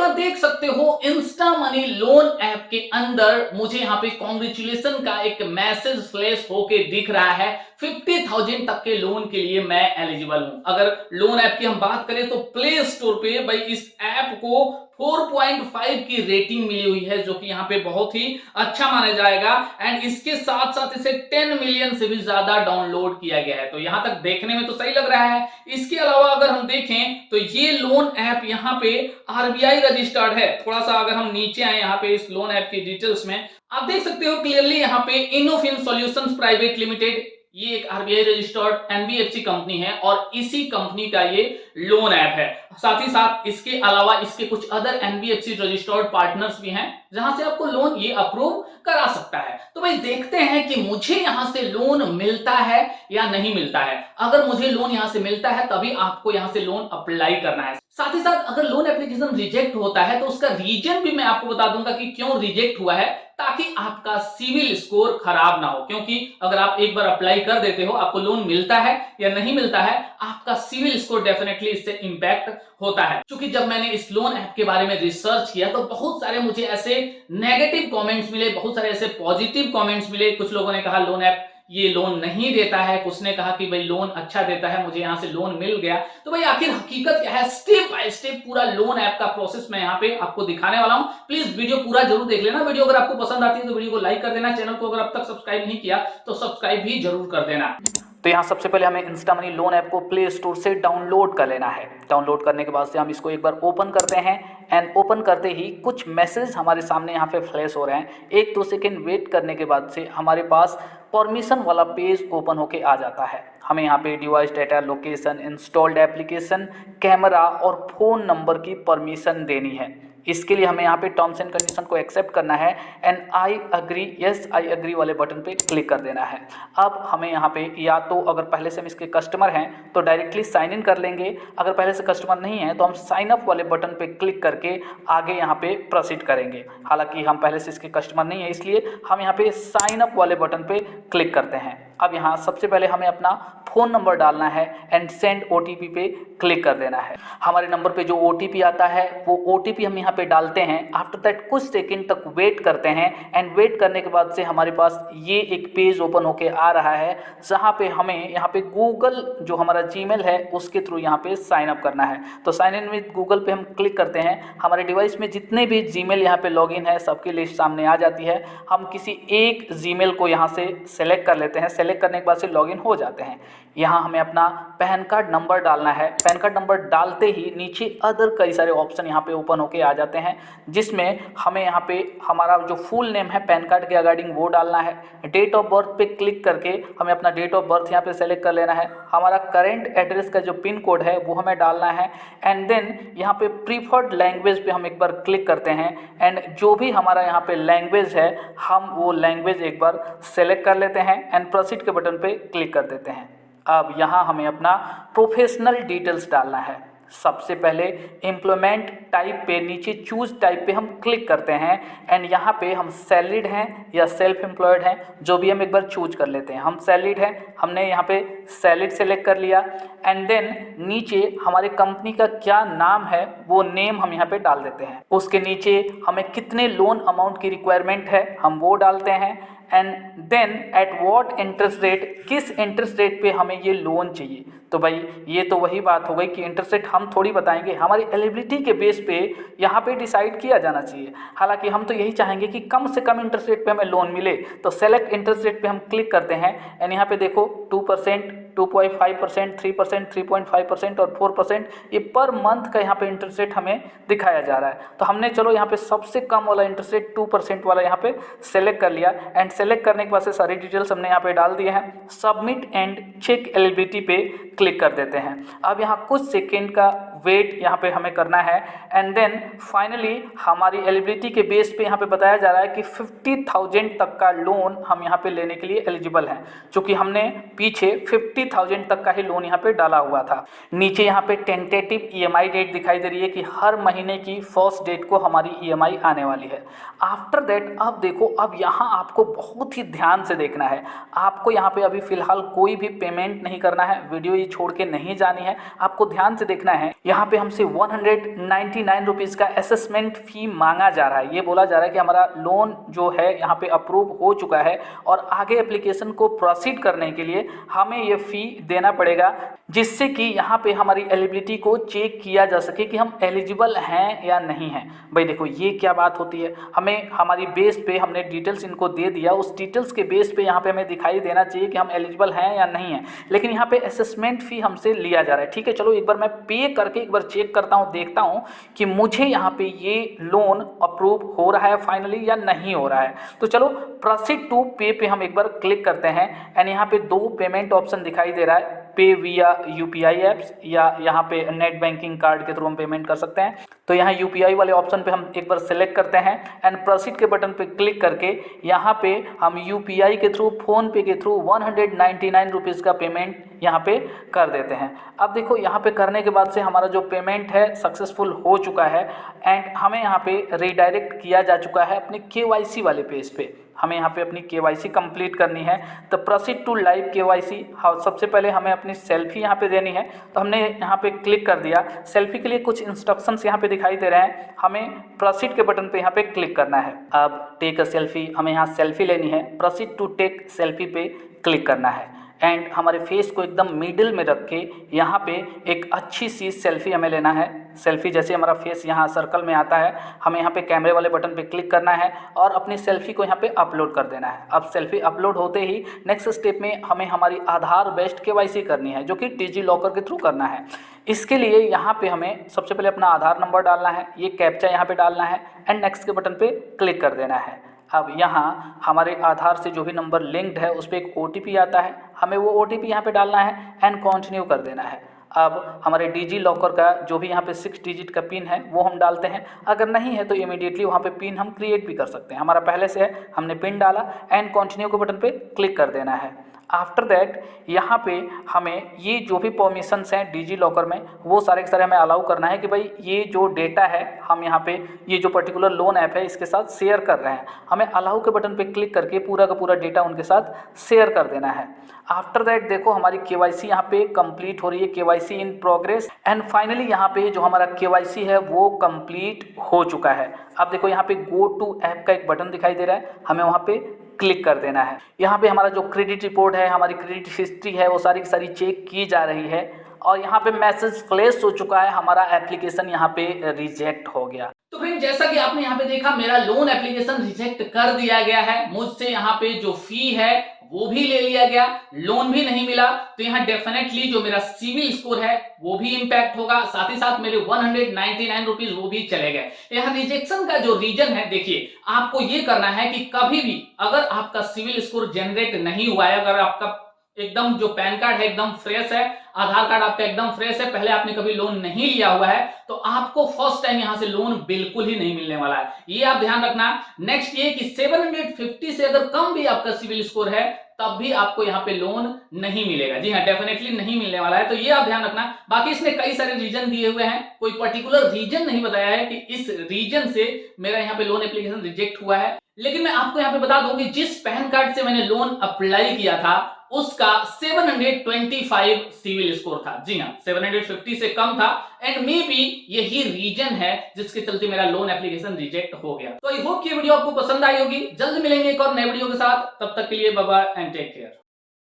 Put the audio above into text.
यहाँ देख सकते हो इंस्टा मनी लोन ऐप के अंदर मुझे यहाँ पे कॉन्ग्रेचुलेशन का एक मैसेज फ्लैश होके दिख रहा है। 50,000 तक के लोन के लिए मैं एलिजिबल हूं। अगर लोन ऐप की हम बात करें तो प्ले स्टोर पे भाई इस ऐप को 4.5 की रेटिंग मिली हुई है, जो कि यहाँ पे बहुत ही अच्छा माना जाएगा। एंड इसके साथ साथ इसे 10 मिलियन से भी ज्यादा डाउनलोड किया गया है। तो यहां तक देखने में तो सही लग रहा है। इसके अलावा अगर हम देखें तो ये लोन ऐप यहाँ पे आरबीआई रजिस्टर्ड है। थोड़ा सा अगर हम नीचे आए यहाँ पे इस लोन ऐप की डिटेल्स में, आप देख सकते हो क्लियरली यहाँ पे इनोफिन सॉल्यूशंस प्राइवेट लिमिटेड, ये एक आरबीआई रजिस्टर्ड एनबीएफसी कंपनी है और इसी कंपनी का ये लोन ऐप है। साथ ही साथ इसके अलावा इसके कुछ अदर एनबीएफसी रजिस्टर्ड पार्टनर्स भी हैं जहां से आपको लोन ये अप्रूव करा सकता है। तो भाई देखते हैं कि मुझे यहां से लोन मिलता है या नहीं मिलता है। अगर मुझे लोन यहां से मिलता है तभी आपको यहां से लोन अप्लाई करना है। साथ ही साथ अगर लोन एप्लीकेशन रिजेक्ट होता है तो उसका रीजन भी मैं आपको बता दूंगा कि क्यों रिजेक्ट हुआ है, ताकि आपका सिविल स्कोर खराब ना हो। क्योंकि अगर आप एक बार अप्लाई कर देते हो, आपको लोन मिलता है या नहीं मिलता है, आपका सिविल स्कोर डेफिनेटली इससे इंपैक्ट होता है। क्योंकि जब मैंने इस लोन ऐप के बारे में रिसर्च किया तो बहुत सारे मुझे ऐसे नेगेटिव कमेंट्स मिले, बहुत सारे ऐसे पॉजिटिव कमेंट्स मिले। कुछ लोगों ने कहा लोन ऐप ये लोन नहीं देता है, कुछ ने कहा कि भाई लोन अच्छा देता है, मुझे यहां से लोन मिल गया। तो भाई आखिर हकीकत क्या है, स्टेप बाय स्टेप पूरा लोन ऐप का प्रोसेस मैं यहां पे आपको दिखाने वाला हूं। प्लीज वीडियो पूरा जरूर देख लेना। वीडियो अगर आपको पसंद आती है तो वीडियो को लाइक कर देना। चैनल को अगर अब तक सब्सक्राइब नहीं किया तो सब्सक्राइब भी जरूर कर देना। तो यहाँ सबसे पहले हमें इंस्टा मनी लोन ऐप को प्ले स्टोर से डाउनलोड कर लेना है। डाउनलोड करने के बाद से हम इसको एक बार ओपन करते हैं एंड ओपन करते ही कुछ मैसेज हमारे सामने यहाँ पे फ्लैश हो रहे हैं। 1-2 सेकेंड वेट करने के बाद से हमारे पास परमिशन वाला पेज ओपन होके आ जाता है। हमें यहाँ पे device data, location, installed application, camera और फ़ोन नंबर की परमिशन देनी है। इसके लिए हमें यहाँ पे टर्म्स एंड कंडीशन को एक्सेप्ट करना है and I agree, yes I agree वाले बटन पे क्लिक कर देना है। अब हमें यहाँ पे या तो अगर पहले से हम इसके कस्टमर हैं तो डायरेक्टली साइन इन कर लेंगे, अगर पहले से कस्टमर नहीं है तो हम साइन अप वाले बटन पे क्लिक करके आगे यहाँ पे प्रोसीड करेंगे। हालांकि हम पहले से इसके कस्टमर नहीं है इसलिए हम यहाँ पे साइन अप वाले बटन पे क्लिक करते हैं। अब यहाँ सबसे पहले हमें अपना फ़ोन नंबर डालना है एंड सेंड ओटीपी पे क्लिक कर देना है। हमारे नंबर पे जो ओटीपी आता है वो ओटीपी हम यहाँ पे डालते हैं। आफ्टर दैट कुछ सेकंड तक वेट करते हैं एंड वेट करने के बाद से हमारे पास ये एक पेज ओपन होके आ रहा है जहाँ पे हमें यहाँ पे गूगल जो हमारा जीमेल है उसके थ्रू यहाँ पे साइन अप करना है। तो साइन इन विद गूगल पे हम क्लिक करते हैं। हमारे डिवाइस में जितने भी जीमेल यहाँ पे लॉगिन है सबकी लिस्ट सामने आ जाती है। हम किसी एक जीमेल को यहाँ से सेलेक्ट कर लेते हैं। सेलेक्ट करने के बाद से लॉगिन हो जाते हैं। यहाँ हमें अपना पैन कार्ड नंबर डालना है। पैन कार्ड नंबर डालते ही नीचे अदर कई सारे ऑप्शन यहाँ पे ओपन होके आ जाते हैं, जिसमें हमें यहाँ पे हमारा जो फुल नेम है पैन कार्ड के अकॉर्डिंग वो डालना है। डेट ऑफ बर्थ पे क्लिक करके हमें अपना डेट ऑफ बर्थ यहाँ पे सेलेक्ट कर लेना है। हमारा करेंट एड्रेस का जो पिन कोड है वो हमें डालना है एंड देन यहाँ पे प्रीफर्ड लैंग्वेज पे हम एक बार क्लिक करते हैं एंड जो भी हमारा यहाँ पे लैंग्वेज है हम वो लैंग्वेज एक बार सेलेक्ट कर लेते हैं एंड प्रोसीड के बटन पे क्लिक कर देते हैं। अब यहाँ हमें अपना प्रोफेशनल डिटेल्स डालना है। सबसे पहले एम्प्लॉयमेंट टाइप पे नीचे चूज टाइप पे हम क्लिक करते हैं एंड यहाँ पे हम सैलरीड हैं या सेल्फ एम्प्लॉयड हैं जो भी हम एक बार चूज कर लेते हैं। हम सैलरीड हैं, हमने यहाँ पे सैलरीड सेलेक्ट कर लिया एंड देन नीचे हमारे कंपनी का क्या नाम है वो नेम हम यहाँ पे डाल देते हैं। उसके नीचे हमें कितने लोन अमाउंट की रिक्वायरमेंट है हम वो डालते हैं and then at what interest rate, किस इंटरेस्ट रेट पे हमें ये लोन चाहिए। तो भाई ये तो वही बात हो गई कि इंटरेस्ट रेट हम थोड़ी बताएंगे, हमारी एलिजिबिलिटी के बेस पे यहाँ पे डिसाइड किया जाना चाहिए। हालांकि हम तो यही चाहेंगे कि कम से कम इंटरेस्ट रेट पे हमें लोन मिले। तो सेलेक्ट इंटरेस्ट रेट पे हम क्लिक करते हैं एंड यहाँ पे देखो 2%, 2.5%, 3%, 3.5% और 4% ये पर मंथ का यहाँ पे इंटरेस्ट रेट हमें दिखाया जा रहा है। तो हमने चलो यहाँ पे सबसे कम वाला इंटरेस्ट रेट 2% वाला यहाँ पे सेलेक्ट कर लिया एंड सेलेक्ट करने के बाद से सारी डिटेल्स हमने यहाँ पे डाल दिए हैं। सबमिट एंड चेक एलिजिबिलिटी पे क्लिक कर देते हैं। अब यहाँ कुछ सेकेंड का वेट यहाँ पे हमें करना है एंड देन फाइनली हमारी एलिजिबिलिटी के बेस पे यहाँ पे बताया जा रहा है कि 50,000 तक का लोन हम यहाँ पे लेने के लिए एलिजिबल हैं, क्योंकि हमने पीछे 50,000 तक का ही लोन यहाँ पे डाला हुआ था। नीचे यहाँ पे टेंटेटिव ईएमआई डेट दिखाई दे रही है कि हर महीने की फर्स्ट डेट को हमारी ईएमआई आने वाली है। आफ्टर दैट अब देखो, अब यहाँ आपको बहुत ही ध्यान से देखना है। आपको यहाँ पे अभी फिलहाल कोई भी पेमेंट नहीं करना है, वीडियो ये छोड़ के नहीं जानी है, आपको ध्यान से देखना है। यहाँ पे हमसे 199 रुपीज़ का असेसमेंट फ़ी मांगा जा रहा है। ये बोला जा रहा है कि हमारा लोन जो है यहाँ पे अप्रूव हो चुका है और आगे एप्लीकेशन को प्रोसीड करने के लिए हमें ये फ़ी देना पड़ेगा, जिससे कि यहाँ पे हमारी एलिजिबिलिटी को चेक किया जा सके कि हम एलिजिबल हैं या नहीं हैं। भाई देखो ये क्या बात होती है, हमें हमारी बेस पे हमने डिटेल्स इनको दे दिया, उस डिटेल्स के बेस पे यहाँ पे हमें दिखाई देना चाहिए कि हम एलिजिबल हैं या नहीं हैं, लेकिन यहाँ पे असेसमेंट फ़ी हमसे लिया जा रहा है। ठीक है, चलो एक बार मैं पे करके एक बार चेक करता हूँ, देखता हूँ कि मुझे यहाँ पे ये लोन अप्रूव हो रहा है फाइनली या नहीं हो रहा है। तो चलो प्रोसीड टू पे पे हम एक बार क्लिक करते हैं एंड यहाँ पे दो पेमेंट ऑप्शन दिखाई दे रहा है, पे विया यूपीआई ऐप्स या यहाँ पे नेट बैंकिंग कार्ड के थ्रू हम पेमेंट कर सकते हैं। तो यहाँ यूपीआई वाले ऑप्शन पे हम एक बार सेलेक्ट करते हैं एंड प्रोसीड के बटन पे क्लिक करके यहाँ पे हम यूपीआई के थ्रू, फ़ोन पे के थ्रू 199 रुपीज़ का पेमेंट यहाँ पे कर देते हैं। अब देखो यहाँ पे करने के बाद से हमारा जो पेमेंट है सक्सेसफुल हो चुका है एंड हमें यहाँ पे रीडायरेक्ट किया जा चुका है अपने केवाईसी वाले पेज पे। हमें यहाँ पे अपनी केवाईसी कंप्लीट करनी है, तो प्रोसीड टू लाइव केवाईसी। हाँ, सबसे पहले हमें अपनी सेल्फी यहाँ पे देनी है, तो हमने यहाँ पे क्लिक कर दिया। सेल्फी के लिए कुछ इंस्ट्रक्शंस यहाँ पे दिखाई दे रहे हैं, हमें प्रोसीड के बटन पे यहाँ पे क्लिक करना है। अब टेक अ सेल्फी, हमें यहाँ सेल्फी लेनी है, प्रोसीड टू टेक सेल्फी पे क्लिक करना है एंड हमारे फेस को एकदम मिडिल में रख के यहाँ पे एक अच्छी सी सेल्फी हमें लेना है। सेल्फी जैसे हमारा फेस यहाँ सर्कल में आता है, हमें यहाँ पे कैमरे वाले बटन पे क्लिक करना है और अपनी सेल्फी को यहाँ पे अपलोड कर देना है। अब सेल्फी अपलोड होते ही नेक्स्ट स्टेप में हमें हमारी आधार बेस्ड केवाईसी करनी है, जो कि डिजी लॉकर के थ्रू करना है। इसके लिए यहाँ पे हमें सबसे पहले अपना आधार नंबर डालना है, ये कैप्चा यहाँ पे डालना है एंड नेक्स्ट के बटन पे क्लिक कर देना है। अब यहाँ हमारे आधार से जो भी नंबर लिंक्ड है उस पर एक OTP आता है, हमें वो OTP यहाँ पे डालना है एंड कंटिन्यू कर देना है। अब हमारे डिजी लॉकर का जो भी यहाँ पे 6 डिजिट का पिन है वो हम डालते हैं, अगर नहीं है तो इमीडिएटली वहाँ पे पिन हम क्रिएट भी कर सकते हैं। हमारा पहले से है, हमने पिन डाला एंड कंटिन्यू के बटन पे क्लिक कर देना है। आफ्टर दैट यहाँ पे हमें ये जो भी परमिशंस हैं डिजी लॉकर में वो सारे के सारे हमें अलाउ करना है कि भाई ये जो डेटा है हम यहाँ पे ये जो पर्टिकुलर लोन ऐप है इसके साथ शेयर कर रहे हैं, हमें अलाउ के बटन पे क्लिक करके पूरा का पूरा डेटा उनके साथ शेयर कर देना है। आफ्टर दैट देखो हमारी केवाईसी यहाँ पे कंप्लीट हो रही है, KYC in progress and finally यहाँ पे जो हमारा केवाईसी है वो कंप्लीट हो चुका है। अब देखो यहाँ पे गो टू ऐप का एक बटन दिखाई दे रहा है, हमें वहाँ पे क्लिक कर देना है। यहाँ पे हमारा जो क्रेडिट रिपोर्ट है, हमारी क्रेडिट हिस्ट्री है, वो सारी की सारी चेक की जा रही है और यहाँ पे मैसेज फ्लैश हो चुका है, हमारा एप्लीकेशन यहाँ पे रिजेक्ट हो गया। तो फ्रेंड जैसा कि आपने यहाँ पे देखा मेरा लोन एप्लीकेशन रिजेक्ट कर दिया गया है, मुझसे यहाँ पे जो फी है वो भी ले लिया गया, लोन भी नहीं मिला। तो यहाँ डेफिनेटली जो मेरा सिविल स्कोर है वो भी इंपैक्ट होगा, साथ ही साथ मेरे 199 रुपीज वो भी चले गए। यहाँ रिजेक्शन का जो रीजन है, देखिए आपको ये करना है कि कभी भी अगर आपका सिविल स्कोर जनरेट नहीं हुआ है, अगर आपका एकदम जो पैन कार्ड है एकदम फ्रेश है, आधार कार्ड आपका एकदम फ्रेश है, पहले आपने कभी लोन नहीं लिया हुआ है, तो आपको फर्स्ट टाइम यहां से लोन बिल्कुल ही नहीं मिलने वाला है, ये आप ध्यान रखना। नेक्स्ट ये कि 750 से अगर कम भी आपका सिविल स्कोर है तब भी आपको यहाँ पे लोन नहीं मिलेगा। जी हाँ, डेफिनेटली नहीं मिलने वाला है, तो ये आप ध्यान रखना। बाकी इसने कई सारे रीजन दिए हुए हैं, कोई पर्टिकुलर रीजन नहीं बताया है कि इस रीजन से मेरा यहाँ पे लोन एप्लीकेशन रिजेक्ट हुआ है। लेकिन मैं आपको यहाँ पे बता दूं कि जिस पैन कार्ड से मैंने लोन अप्लाई किया था उसका 725 सिविल स्कोर था। जी हाँ, 750 से कम था एंड मे बी यही रीजन है जिसके चलते मेरा लोन एप्लीकेशन रिजेक्ट हो गया। तो आई होप कि वीडियो आपको पसंद आई होगी। जल्द मिलेंगे एक और नए वीडियो के साथ, तब तक के लिए bye bye and take care.